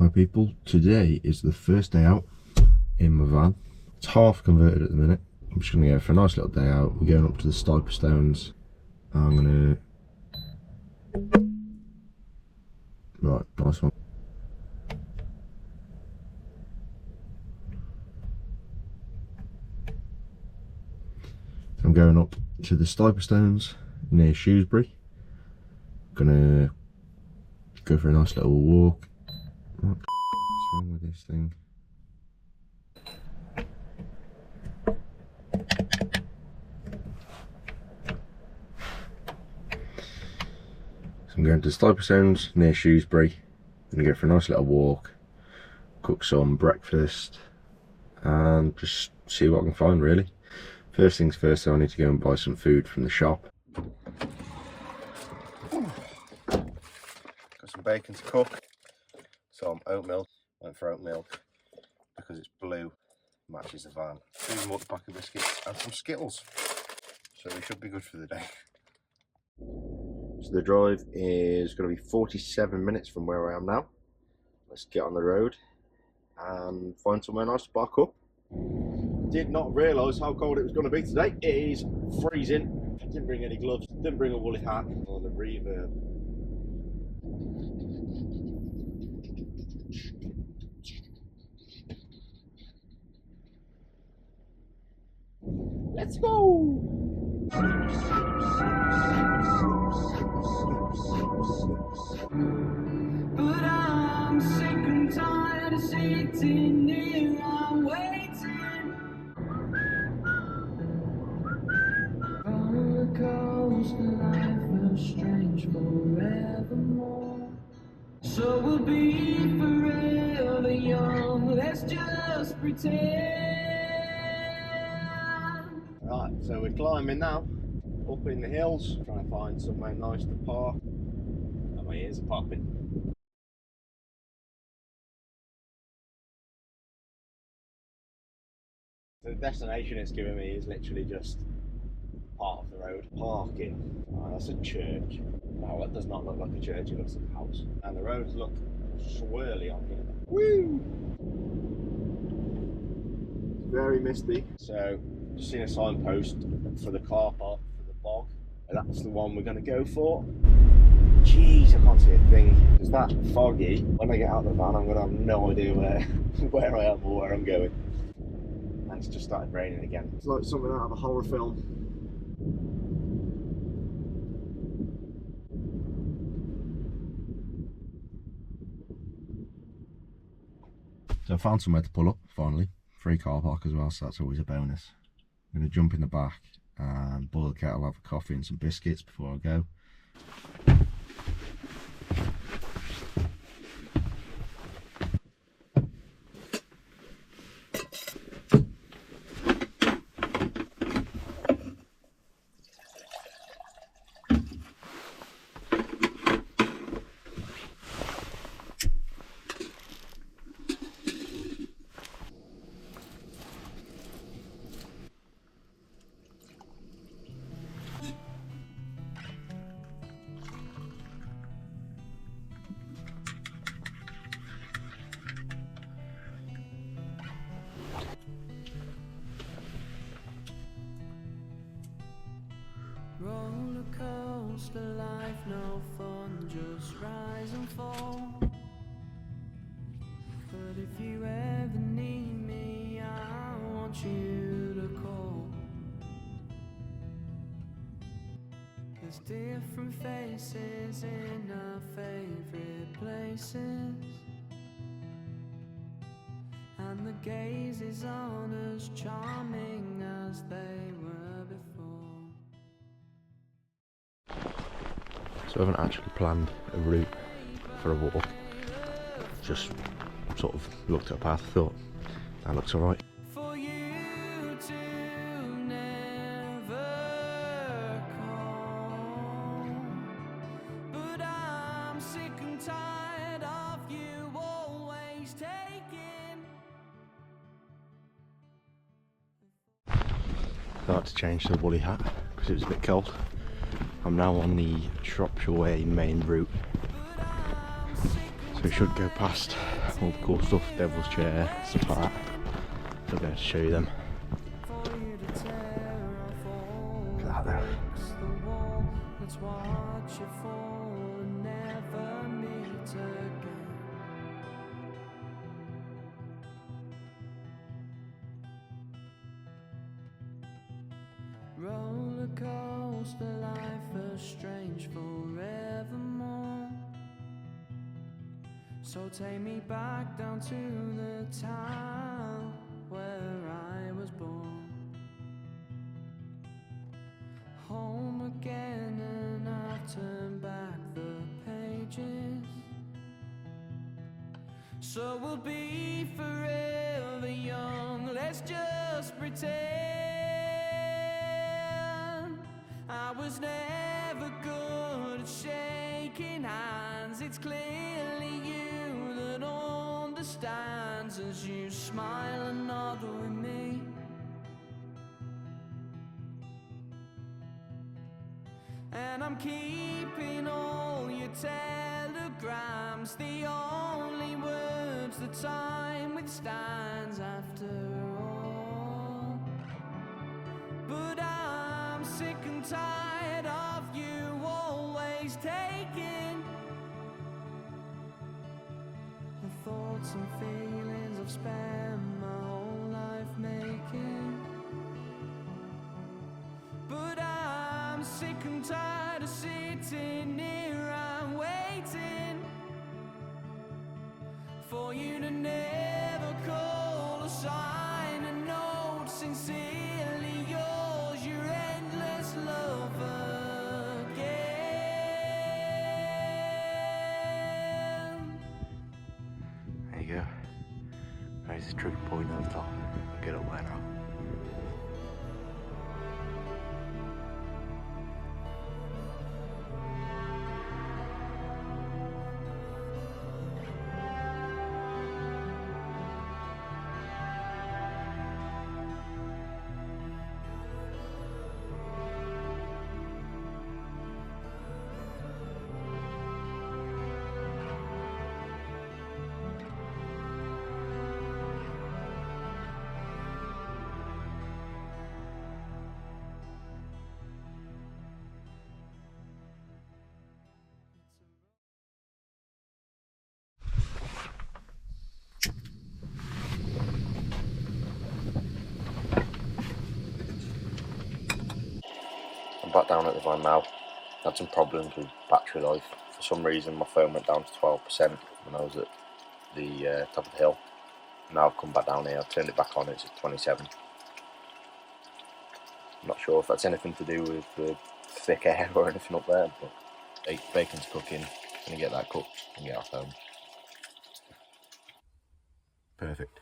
Hi people, today is the first day out in my van. It's half converted at the minute. I'm just going to go for a nice little day out. We're going up to the Stiperstones. I'm going to... Right, nice one. I'm going up to the Stiperstones near Shrewsbury. Gonna go for a nice little walk. What's wrong with this thing? So I'm going to the Stiperstones near Shrewsbury. Gonna go for a nice little walk, cook some breakfast, and just see what I can find really. First things first, I need to go and buy some food from the shop. Got some bacon to cook, some oat milk. Went for oat milk because it's blue, matches the van. 2 more pack of biscuits and some Skittles. So we should be good for the day. So the drive is going to be 47 minutes from where I am now. Let's get on the road and find somewhere nice to park up. Did not realise how cold it was going to be today. It is freezing. Didn't bring any gloves, didn't bring a woolly hat. Oh, the reverb. Let's go! But I'm sick and tired of sitting here, I'm waiting. Rollercoaster life will strange forevermore. So we'll be forever young, let's just pretend. Right, so we're climbing now, up in the hills, trying to find somewhere nice to park. And my ears are popping. The destination it's giving me is literally just part of the road. Parking. Oh, that's a church. No, that does not look like a church, it looks like a house. And the roads look swirly on here. Woo! It's very misty. So, just seen a signpost for the car park for the bog. And that's the one we're going to go for. Jeez, I can't see a thing. It's that foggy. When I get out of the van, I'm going to have no idea where I am or where I'm going. And it's just started raining again. It's like something out of a horror film. So I found somewhere to pull up, finally. Free car park as well, so that's always a bonus. I'm going to jump in the back and boil the kettle, have a coffee and some biscuits before I go. Rollercoaster life, no fun, just rise and fall. But if you ever need me, I want you to call. There's different faces in our favorite places, and the gaze is on us, charming as they were before. So I haven't actually planned a route for a walk, just sort of looked at a path, thought that looks alright. For you to never call, but I'm sick and tired of you always taking. I had to change to the woolly hat because it was a bit cold. I'm now on the Shropshire Way main route. So So we should go past all the cool stuff, Devil's Chair, stuff like that. So I'm going to show you them. Look at that there. Rollercoaster life is strange forevermore. So take me back down to the town where I was born. Home again, and I've turned back the pages. So we'll be forever young, let's just pretend. I was never good at shaking hands. It's clearly you that understands as you smile and nod with me. And I'm keeping all your telegrams, the only words that time withstands after all. But I'm sick and tired of you always taking the thoughts and feelings I've spent my whole life making. But I'm sick and tired of sitting here and waiting for you to never call a sign a note. Sincerely yours, your endless love again. There you go. There's the true point at the top. Get up there now. I'm back down at the van now. Had some problems with battery life. For some reason my phone went down to 12% when I was at the top of the hill. Now I've come back down here, I've turned it back on, it's at 27. I'm not sure if that's anything to do with the thick air or anything up there, but bacon's cooking, gonna get that cooked and get off home. Perfect.